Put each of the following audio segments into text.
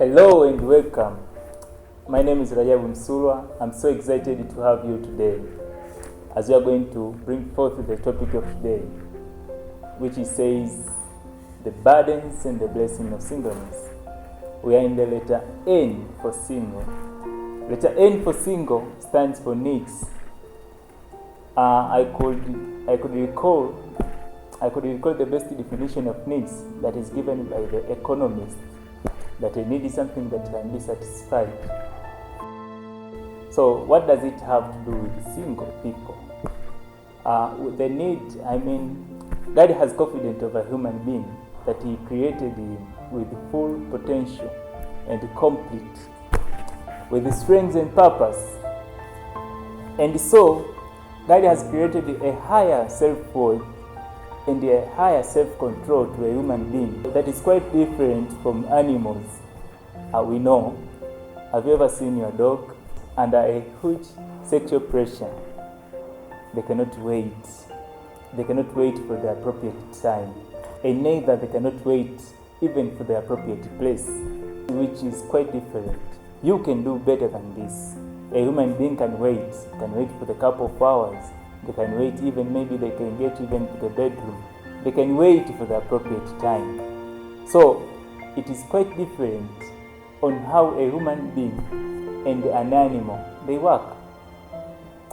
Hello and welcome. My name is Rajabu Msulwa. I'm so excited to have you today as we are going to bring forth the topic of today, which says the burdens and the blessing of singleness. We are in the letter N for single. Letter N for single stands for needs. I could recall the best definition of needs that is given by the economist, that a need is something that can be satisfied. So what does it have to do with single people? With the need, God has confidence of a human being that He created him with full potential and complete, with strength and purpose. And so, God has created a higher self-worth and a higher self-control to a human being that is quite different from animals. We know. Have you ever seen your dog under a huge sexual pressure? They cannot wait. They cannot wait for the appropriate time. And neither they cannot wait even for the appropriate place, which is quite different. You can do better than this. A human being can wait for the couple of hours. They can wait, even maybe they can get even to the bedroom. They can wait for the appropriate time. So it is quite different on how a human being and an animal, they work.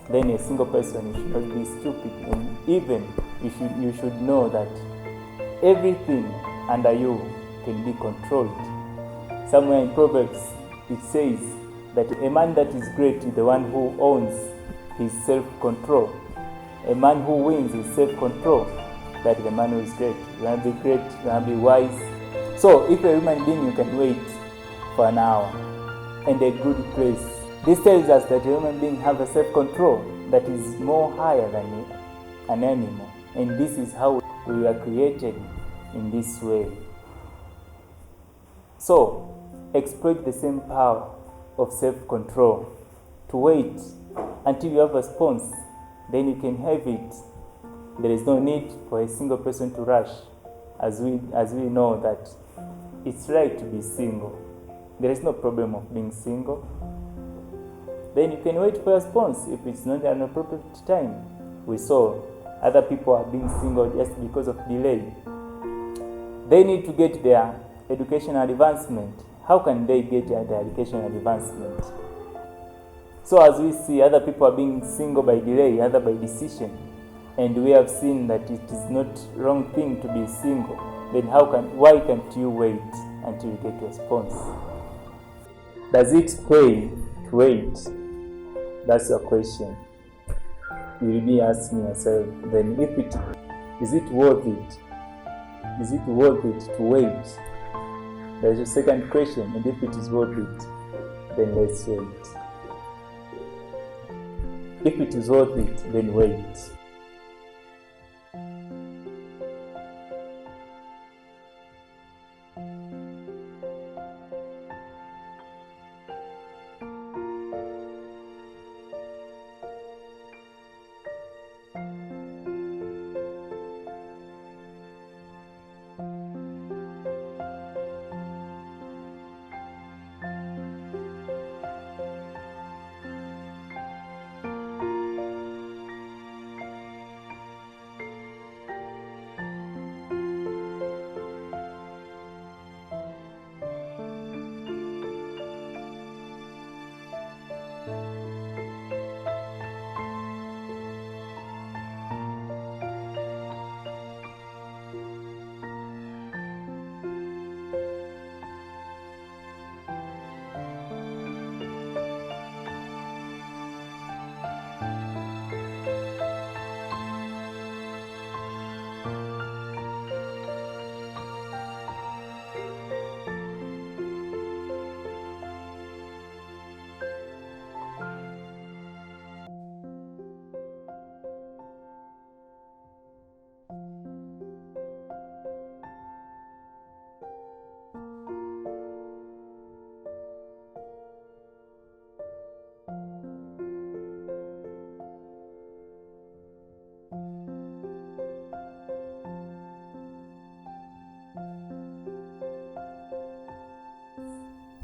Then a single person, you should not be stupid, and even you should know that everything under you can be controlled. Somewhere in Proverbs it says that a man that is great is the one who owns his self-control. A man who wins his self-control, that the man who is great. You want to be great, you want to be wise. So if a human being, you can wait for an hour and a good place. This tells us that a human being have a self-control that is more higher than an animal. And this is how we were created, in this way. So, exploit the same power of self-control to wait until you have a response. Then you can have it. There is no need for a single person to rush, as we know that it's right to be single. There is no problem of being single. Then you can wait for a response if it's not an appropriate time. We saw other people are being single just because of delay. They need to get their educational advancement. How can they get their educational advancement? So as we see, other people are being single by delay, other by decision. And we have seen that it is not wrong thing to be single. Then why can't you wait until you get a response? Does it pay to wait? That's your question. You will be asking yourself, then is it worth it? Is it worth it to wait? There's a second question, and if it is worth it, then let's wait. If it is worth it, then wait.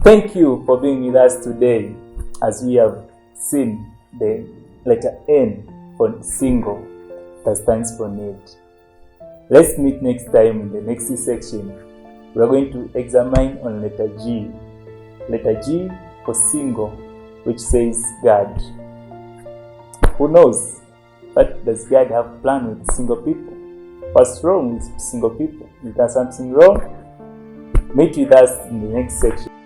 Thank you for being with us today as we have seen the letter N for single that stands for need. Let's meet next time in the next section. We are going to examine on letter G. Letter G for single, which says God. Who knows? What does God have planned with single people? What's wrong with single people? Is there something wrong? Meet with us in the next section.